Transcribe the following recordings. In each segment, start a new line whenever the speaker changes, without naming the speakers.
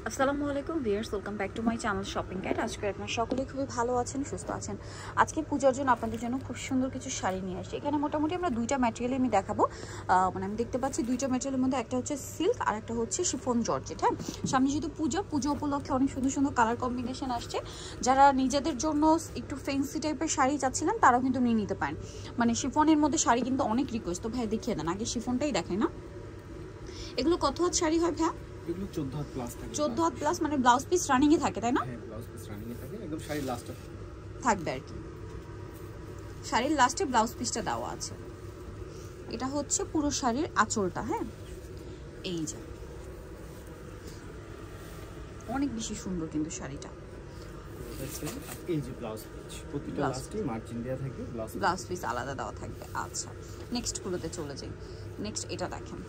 আসসালামু আলাইকুম viewers, welcome back to my channel shopping guide. আজকে আপনারা সকলে খুবই ভালো আছেন, সুস্থ আছেন। আজকে পূজার জন্য আপনাদের জন্য খুব সুন্দর কিছু শাড়ি নিয়ে আসছি। এখানে মোটামুটি আমরা দুইটা ম্যাটেরিয়ালে আমি দেখাবো। মানে আমি দেখতে পাচ্ছি দুইটা ম্যাটেরিয়ালের মধ্যে একটা হচ্ছে সিল্ক আর একটা হচ্ছে শিফন জর্জেট। হ্যাঁ, সামনে যেহেতু পুজো উপলক্ষে অনেক সুন্দর সুন্দর কালার কম্বিনেশন আসছে। যারা নিজেদের জন্য একটু ফ্যান্সি টাইপের শাড়ি চাচ্ছিলেন তারাও কিন্তু নিয়ে নিতে পারেন। মানে শিফনের মধ্যে শাড়ি কিন্তু অনেক রিকোয়েস্ট, তো ভাই দেখিয়ে দেন আগে শিফনটাই দেখাই না। এগুলো কত হাত শাড়ি হয় ভাই?
এগুলো 14 হাত প্লাস থাকে।
14 হাত প্লাস, মানে ব্লাউজ পিস রানিং এ থাকে তাই না?
হ্যাঁ, ব্লাউজ পিস রানিং এ থাকে, একদম শাড়ির লাস্টে
থাকবে আর কি। শাড়ির লাস্টে ব্লাউজ পিসটা দেওয়া আছে। এটা হচ্ছে পুরো শাড়ির আঁচলটা। হ্যাঁ, এই যে অনেক বেশি সুন্দর কিন্তু শাড়িটা।
এই যে ব্লাউজ পিস, প্রতিটা লাস্টে মার্জিন দেওয়া থাকে,
ব্লাউজ পিস আলাদা দেওয়া থাকবে। আচ্ছা, নেক্সট গুলোতে চলে যাই। নেক্সট এটা দেখেন,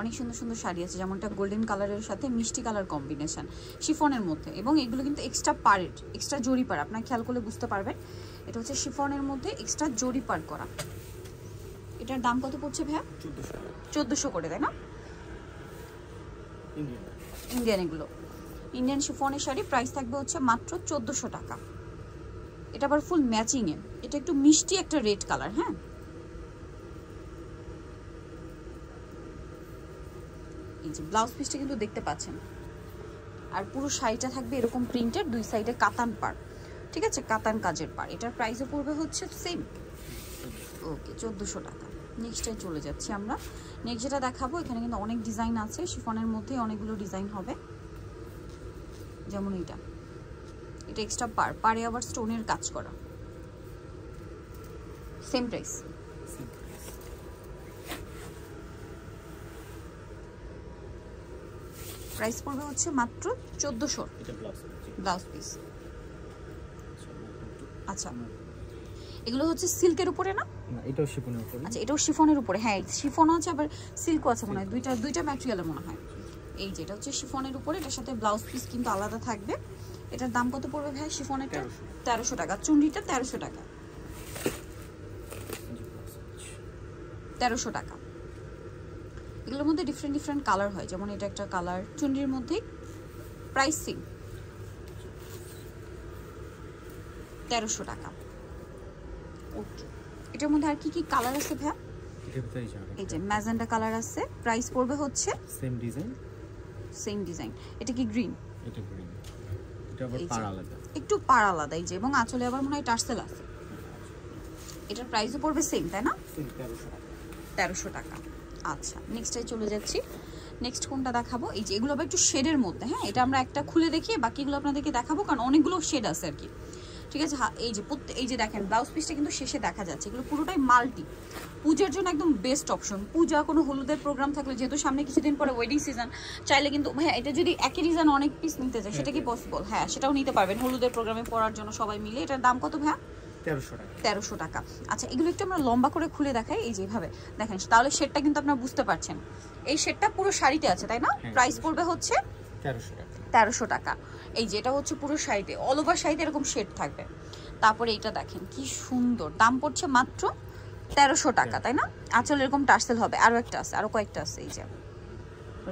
অনেক সুন্দর সুন্দর শাড়ি আছে, যেমনটা গোল্ডেন কালারের সাথে মিষ্টি কালার কম্বিনেশন শিফনের মধ্যে, এবং এগুলো কিন্তু এক্সট্রা পাড়ের, এক্সট্রা জরি পাড়। আপনার খেয়াল করলে বুঝতে পারবেন এটা হচ্ছে শিফনের মধ্যে এক্সট্রা জরি পাড় করা। এটার দাম কত পড়ছে ভাইয়া? 1400 করে, তাই না? ইন্ডিয়ান, এগুলো ইন্ডিয়ান শিফনের শাড়ি, প্রাইস থাকবে হচ্ছে মাত্র 1400 টাকা। এটা আবার ফুল ম্যাচিং এ, এটা একটু মিষ্টি একটা রেড কালার। হ্যাঁ, এই যে ব্লাউজ পিসটা কিন্তু দেখতে পাচ্ছেন, আর পুরো শাড়িটা থাকবে এরকম প্রিন্টের, দুই সাইডে কাতান পাড়। ঠিক আছে, কাতান কাজের পাড়। এটার প্রাইসও পড়বে হচ্ছে সেম, ওকে, 1400 টাকা। নেক্সটে চলে যাচ্ছি আমরা। নেক্সট যেটা দেখাবো, এখানে কিন্তু অনেক ডিজাইন আছে, শিফনের মধ্যে অনেকগুলো ডিজাইন হবে। যেমন এটা এক্সট্রা পাড়ে আবার স্টোনের কাজ করা, সেম প্রাইস। প্রাইস পড়বে হচ্ছে মাত্র 1400।
এটা
ব্লাউজ পিস। আচ্ছা, এগুলো হচ্ছে সিল্কের উপরে না?
না, এটাও শিফনের উপরে।
আচ্ছা, এটাও শিফনের উপরে। হ্যাঁ, শিফনও আছে আবার সিল্কও আছে মনে হয়, দুইটা ম্যাটেরিয়ালের মনে হয়। এই যে এটা হচ্ছে শিফনের উপরে, এটার সাথে ব্লাউজ পিস কিন্তু আলাদা থাকবে। এটার দাম কত পড়বে ভাই? শিফনেরটা 1300 টাকা, চুন্ডিটা 1300 টাকা। 1300 টাকা। এগুলোর মধ্যে ডিফারেন্ট ডিফারেন্ট কালার হয়, যেমন এটা একটা কালার, চুন্ডির মধ্যে প্রাইসিং 1300 টাকা। ওকে, এটার মধ্যে আর কি কি কালার আছে ভাইয়া? এই যে ম্যাজেন্ডা কালার আছে, প্রাইস পড়বে হচ্ছে সেম ডিজাইন। এটা কি গ্রিন?
এটা গ্রিন, এটা আবার পাড় আলাদা,
একটু পাড় আলাদা। এই যে, এবং আঁচলে আবার মনে হয় টার্সেল আছে। এটার প্রাইসও পড়বে সেম, তাই না? 1300 টাকা। আচ্ছা, নেক্সটে চলে যাচ্ছি। নেক্সট কোনটা দেখাবো? এই যে এগুলো আবার একটু শেডের মধ্যে। হ্যাঁ, এটা আমরা একটা খুলে দেখিয়ে বাকিগুলো আপনাদেরকে দেখাবো, কারণ অনেকগুলো শেড আছে আর কি। ঠিক আছে, এই যে দেখেন ব্লাউজ পিসটা কিন্তু শেষে দেখা যাচ্ছে। এগুলো পুরোটাই মাল্টি, পূজার জন্য একদম বেস্ট অপশন। পূজা, কোনো হলুদের প্রোগ্রাম থাকলে, যেহেতু সামনে কিছুদিন পরে ওয়েডিং সিজন, চাইলে কিন্তু হ্যাঁ, এটা যদি একই ডিজাইন অনেক পিস নিতে চায় সেটা কি পসিবল? হ্যাঁ, সেটাও নিতে পারবেন হলুদের প্রোগ্রামে পরার জন্য সবাই মিলে। এটার দাম কত ভাইয়া? 1300 টাকা। আচ্ছা, এগুলো একটু আমরা লম্বা করে খুলে দেখাই। এই যে এইভাবে দেখেন, তাহলে শেডটা কিন্তু আপনারা বুঝতে পারছেন। এই শেডটা পুরো শাড়িতে আছে, তাই না? প্রাইস পড়বে হচ্ছে 1300 টাকা। এই যে এটা হচ্ছে পুরো শাড়িতে, অল ওভার শাড়িতে এরকম শেড থাকবে। তারপরে এইটা দেখেন কি সুন্দর, দাম পড়ছে মাত্র 1300 টাকা, তাই না? আঁচল এরকম টার্সেল হবে। আরো একটা আছে, আরো কয়েকটা আছে। এই যে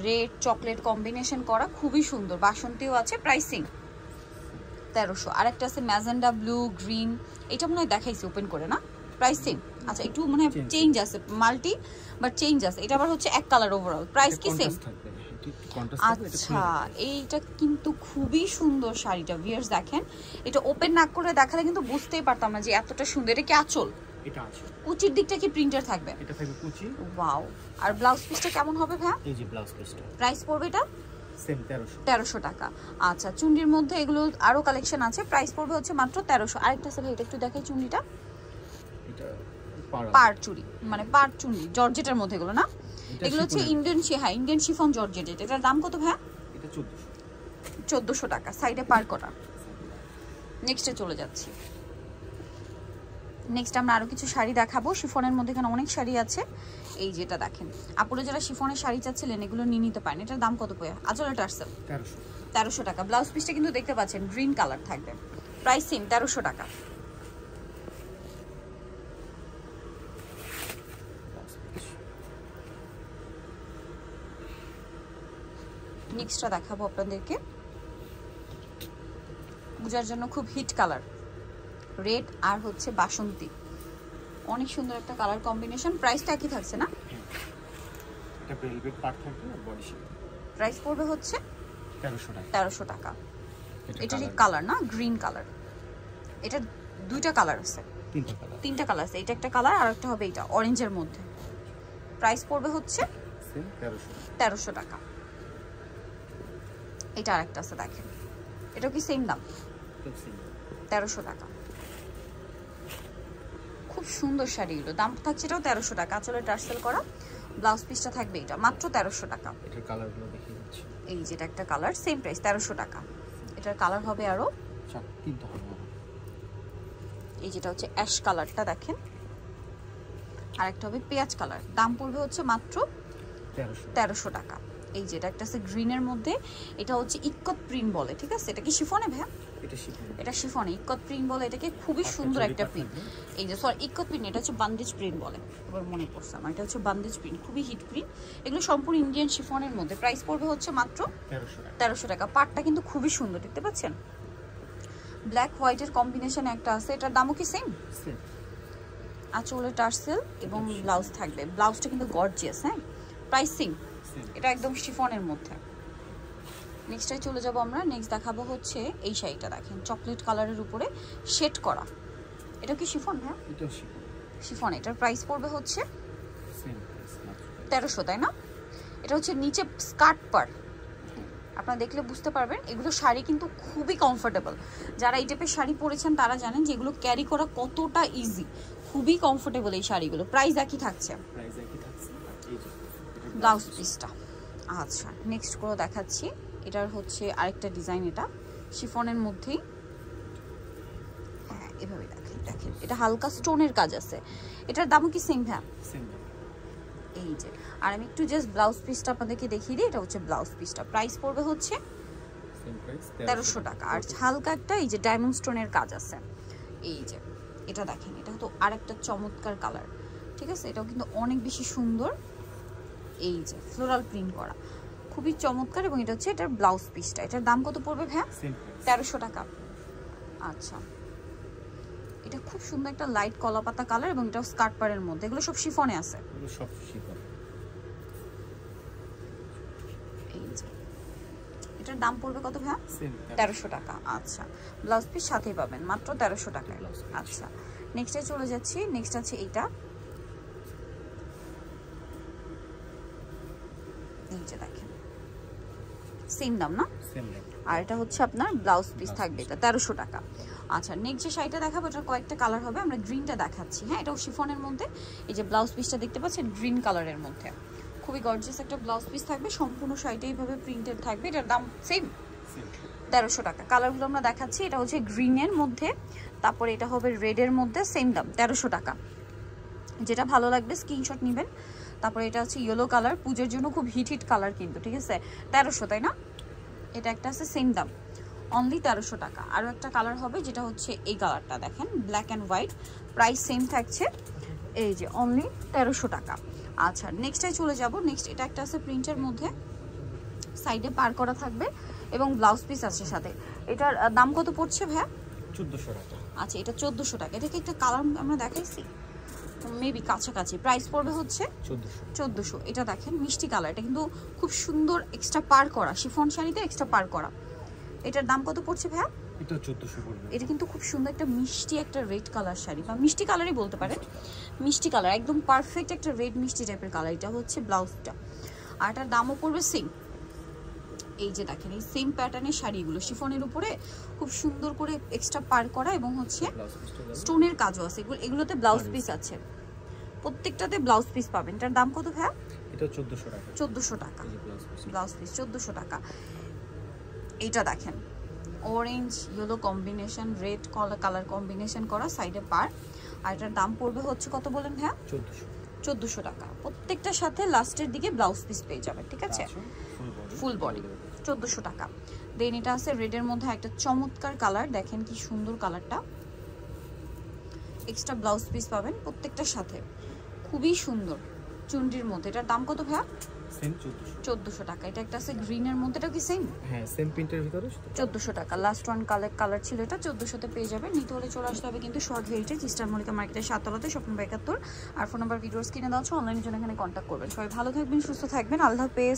রেড চকলেট কম্বিনেশন করা, খুবই সুন্দর। বাসন্তীও আছে, প্রাইসিং 1300। আরেকটা আছে ম্যাজেন্ডা ব্লু গ্রিন, এটা মনে হয় দেখাইছি ওপেন করে না? প্রাইসিং আচ্ছা, একটু মনে হয় চেঞ্জ আছে, মাল্টি বাট চেঞ্জ আছে। এটা আবার হচ্ছে এক কালার, ওভারঅল প্রাইস কি সেম? আচ্ছা, এইটা কিন্তু খুবই সুন্দর শাড়িটা। ভিউয়ার্স দেখেন, এটা ওপেন না করে দেখালে কিন্তু বুঝতেই পারতাম না যে এতটা সুন্দর। এটা কি আঁচল?
এটা আছে।
কুচির দিকটা কি প্রিন্টার থাকবে?
এটা থাকবে কুচি।
ওয়াও। আর ব্লাউজ পিসটা কেমন হবে ভাই?
এই যে ব্লাউজ পিসটা,
প্রাইস পড়বে এটা
সেম
1300 টাকা। আচ্ছা, চুন্ডির মধ্যে এগুলো আরো কালেকশন আছে, প্রাইস পড়বে হচ্ছে মাত্র 1300। আরেকটা আছে ভাই, এটা একটু দেখাই চুন্ডিটা।
এটা
পাড় চুড়ি, মানে পাড় চুন্ডি, জর্জেটের মধ্যে এগুলো না? এগুলো হচ্ছে ইন্ডিয়ান, হ্যাঁ ইন্ডিয়ান শিফন জর্জেট। এটার দাম কত ভাই?
এটা
1400 টাকা, সাইডে পার করা। নেক্সটে চলে যাচ্ছি। নেক্সট আমরা আরো কিছু শাড়ি দেখাবো শিফনের মধ্যে। এখানে অনেক শাড়ি আছে। এই যেটা দেখেন, আপুরা যারা শিফনের শাড়ি চাচ্ছিলেন এগুলো নিয়ে নিতে পারেন। এটার দাম কত পড়ে? আঁচলে টার্সেল 1300 টাকা। ব্লাউজ পিসটা কিন্তু দেখতে পাচ্ছেন গ্রিন কালার থাকবে, প্রাইস সেম 1300 টাকা। নেক্সটটা দেখাবো আপনাদেরকে, পূজার জন্য খুব হিট কালার, রেড আর হচ্ছে বাসন্তী, অনেক সুন্দর একটা কালার কম্বিনেশন। প্রাইসটা একই থাকছে না?
এটা ভেলভেট পার্ট থাকবে আর বডি শেপ।
প্রাইস পড়বে হচ্ছে
1300 টাকা।
1300 টাকা। এটারই কালার না, গ্রিন কালার। এটা দুইটা কালার আছে, তিনটা কালার আছে। এটা একটা কালার আর একটা হবে এটা অরেঞ্জের মধ্যে। প্রাইস পড়বে হচ্ছে 1300 টাকা। এটা আরেকটা আছে দেখেন, এটা কি সেম দাম? 1300 টাকা। খুব সুন্দর শাড়িগুলো, দাম থাকছে এটাও 1300 টাকা। আসলে টার্সেল করা, ব্লাউজ পিসটা থাকবে এটা মাত্র 1300 টাকা।
এটার কালারগুলো দেখিয়ে দিচ্ছি।
এই যেটা একটা কালার, সেম প্রাইস 1300 টাকা। এটার কালার হবে আরো
তিনটা হবে।
এই যেটা হচ্ছে অ্যাশ কালারটা দেখেন, আর একটা হবে পেঁয়াজ কালার। দাম পড়বে হচ্ছে মাত্র 1300 টাকা। এই যেটা একটা আছে গ্রিনের মধ্যে, এটা হচ্ছে ইক্কত প্রিন্ট বলে, ঠিক আছে? এটা কি শিফনে ভাইয়া? এটা শিফনে, ইক্কত প্রিন্ট বলে এটাকে। খুবই সুন্দর একটা প্রিন্ট। এই যে সরি ইক্কত প্রিন্ট, এটা হচ্ছে বান্দেজ প্রিন্ট বলে, এবার মনে পড়ছে আমার। এটা হচ্ছে বান্দেজ প্রিন্ট, খুবই হিট প্রিন্ট। এগুলো সম্পূর্ণ ইন্ডিয়ান শিফনের মধ্যে। প্রাইস পড়বে হচ্ছে মাত্র 1300 টাকা। পাটটা কিন্তু খুবই সুন্দর, দেখতে পাচ্ছেন? ব্ল্যাক হোয়াইটের কম্বিনেশন একটা আছে, এটার দামও কি সেম? আঁচলে টার্সেল এবং ব্লাউজ থাকবে। ব্লাউজটা কিন্তু গর্জিয়াস। হ্যাঁ, প্রাইস সেম। এটা একদম শিফনের মধ্যে। নেক্সটটাই চলে যাব আমরা। নেক্সট দেখাবো হচ্ছে এই শাড়িটা দেখেন, চকলেট কালারের উপরে শেড করা। এটা কি শিফন? হ্যাঁ,
এটাও শিফন।
শিফন। এটার প্রাইস পড়বে হচ্ছে 1300, তাই না? এটা হচ্ছে নিচে স্কার্ট পার, আপনারা দেখলে বুঝতে পারবেন। এগুলো শাড়ি কিন্তু খুবই কমফোর্টেবল। যারা এই টাইপের শাড়ি পরেছেন তারা জানেন যে এগুলো ক্যারি করা কতটা ইজি, খুবই কমফোর্টেবল এই শাড়িগুলো। প্রাইস একই থাকছে। ব্লাউজ পিসটা আচ্ছা, নেক্সট করে দেখাচ্ছি। এটার হচ্ছে আরেকটা ডিজাইন, এটা শিফনের মধ্যেই। হ্যাঁ, এভাবে দেখেন দেখেন, এটা হালকা স্টোনের কাজ আছে। এটার দামও কি সেম? হ্যাঁ, এই যে। আর আমি একটু জাস্ট ব্লাউজ পিসটা আপনাদেরকে দেখিয়ে দিই। এটা হচ্ছে ব্লাউজ পিসটা। প্রাইস পড়বে হচ্ছে 1300 টাকা। আর হালকা একটা এই যে ডায়মন্ড স্টোনের কাজ আছে। এই যে এটা দেখেন, এটা তো আরেকটা চমৎকার কালার, ঠিক আছে? এটাও কিন্তু অনেক বেশি সুন্দর। এই যে ফ্লোরাল প্রিন্ট করা, খুবই চমৎকার। এবং এটা হচ্ছে এটার ব্লাউজ পিসটা। এটার দাম কত পড়বে হ্যাঁ? 1300 টাকা। আচ্ছা, এটা খুব সুন্দর একটা লাইট কলাপাতা কালার এবং এটা স্কার্ট পারের মধ্যে। এগুলো সব শিফনে আছে,
সব শিফন।
এই যে এটার দাম পড়বে কত ভাইয়া? 1300 টাকা। আচ্ছা, ব্লাউজ পিস সাথেই পাবেন মাত্র 1300 টাকায়। আচ্ছা, নেক্সটে চলে যাচ্ছি। নেক্সট আছে এইটা, এই যে দেখেন, সেম দাম না? আর এটা হচ্ছে আপনার ব্লাউজ পিস থাকবে, এটা 1300 টাকা। আচ্ছা, নেক্সট যে শাড়িটা দেখাবো এটার কয়েকটা কালার হবে। আমরা গ্রিনটা দেখাচ্ছি। হ্যাঁ, এটাও শিফনের মধ্যে। এই যে ব্লাউজ পিসটা দেখতে পাচ্ছেন গ্রিন কালারের মধ্যে, খুবই গর্জিয়াস একটা ব্লাউজ পিস থাকবে। সম্পূর্ণ শাড়িটা এইভাবে প্রিন্টেড থাকবে। এটার দাম সেম 1300 টাকা। কালারগুলো আমরা দেখাচ্ছি। এটা হচ্ছে গ্রিনের মধ্যে, তারপরে এটা হবে রেডের মধ্যে, সেম দাম 1300 টাকা। যেটা ভালো লাগবে স্ক্রিনশট নেবেন। তারপরে এটা হচ্ছে ইয়েলো কালার, পুজোর জন্য খুব হিট কালার কিন্তু, ঠিক আছে? 1300, তাই না? এটা একটা আছে সেম দাম, অনলি 1300 টাকা। আরও একটা কালার হবে যেটা হচ্ছে এই কালারটা দেখেন, black and white. Price same থাকছে, এই যে অনলি 1300 টাকা। আচ্ছা, নেক্সটটাই চলে যাব। নেক্সট এটা একটা আছে প্রিন্টের মধ্যে, সাইডে পার করা থাকবে এবং ব্লাউজ পিস আছে সাথে। এটার দাম কত পড়ছে ভাইয়া?
1400 টাকা।
আচ্ছা, এটা 1400 টাকা। এটা কি একটা কালার আমরা দেখাইছি মেবি কাছাকাছি? প্রাইস পড়বে হচ্ছে 1400। এটা দেখেন মিষ্টি কালার, এটা কিন্তু খুব সুন্দর এক্সট্রা পার করা, শিফন শাড়িতে এক্সট্রা পার করা। এটার দাম কত পড়ছে ভাইয়া?
এটা 1400 পড়বে।
এটা কিন্তু খুব সুন্দর একটা মিষ্টি একটা রেড কালার শাড়ি, বা মিষ্টি কালারই বলতে পারেন। মিষ্টি কালার, একদম পারফেক্ট একটা রেড মিষ্টি টাইপের কালার। এটা হচ্ছে ব্লাউজটা, আর এটার দামও পড়বে সেম। এই যে দেখেন, এই সেম প্যাটার্নের শাড়িগুলো শিফনের উপরে খুব সুন্দর করে এক্সট্রা পার করা এবং হচ্ছে স্টোনের কাজও আছে। এগুলোতে ব্লাউজ পিস আছে, প্রত্যেকটাতে ব্লাউজ পিস পাবেন। এটার দাম কত ভাইয়া?
এটা 1400 টাকা।
1400 টাকা ব্লাউজ পিস, 1400 টাকা। এইটা দেখেন, orange yellow combination, red colour combination করা, সাইডে পার। আর এটার দাম পড়বে হচ্ছে কত বলেন ভাইয়া? 1400 টাকা। প্রত্যেকটার সাথে লাস্টের দিকে ব্লাউজ পিস পেয়ে যাবেন, ঠিক আছে? ফুল বডি 1400 টাকা। দেন এটা আছে রেডের মধ্যে একটা চমৎকার কালার, দেখেন কি সুন্দর কালারটা। এক্সট্রা ব্লাউজ পিস পাবেন প্রত্যেকটার সাথে, খুবই সুন্দর চুনরির মধ্যে। এটার দাম কত ভাইয়া?
সেম 1400
টাকা। এটা একটা আছে গ্রিনের মধ্যে, এটা কি সেম?
হ্যাঁ সেম প্রিন্টের ভিতরে
1400 টাকা। লাস্ট ওয়ান কালার ছিল এটা, 1400-তে পেয়ে যাবেন। নিতে হলে চলে আসতে হবে কিন্তু সোহাগ হেরিটেজ, ইস্টার মল্লিকা মার্কেটের 7 তলাতে, শপ নম্বর 71। আর ফোন নাম্বার ভিডিওস কিনে দেওয়া আছে, অনলাইনের জন্য এখানে কন্ট্যাক্ট করবেন। সবাই ভালো থাকবেন, সুস্থ থাকবেন, আল্লাহ হাফেজ।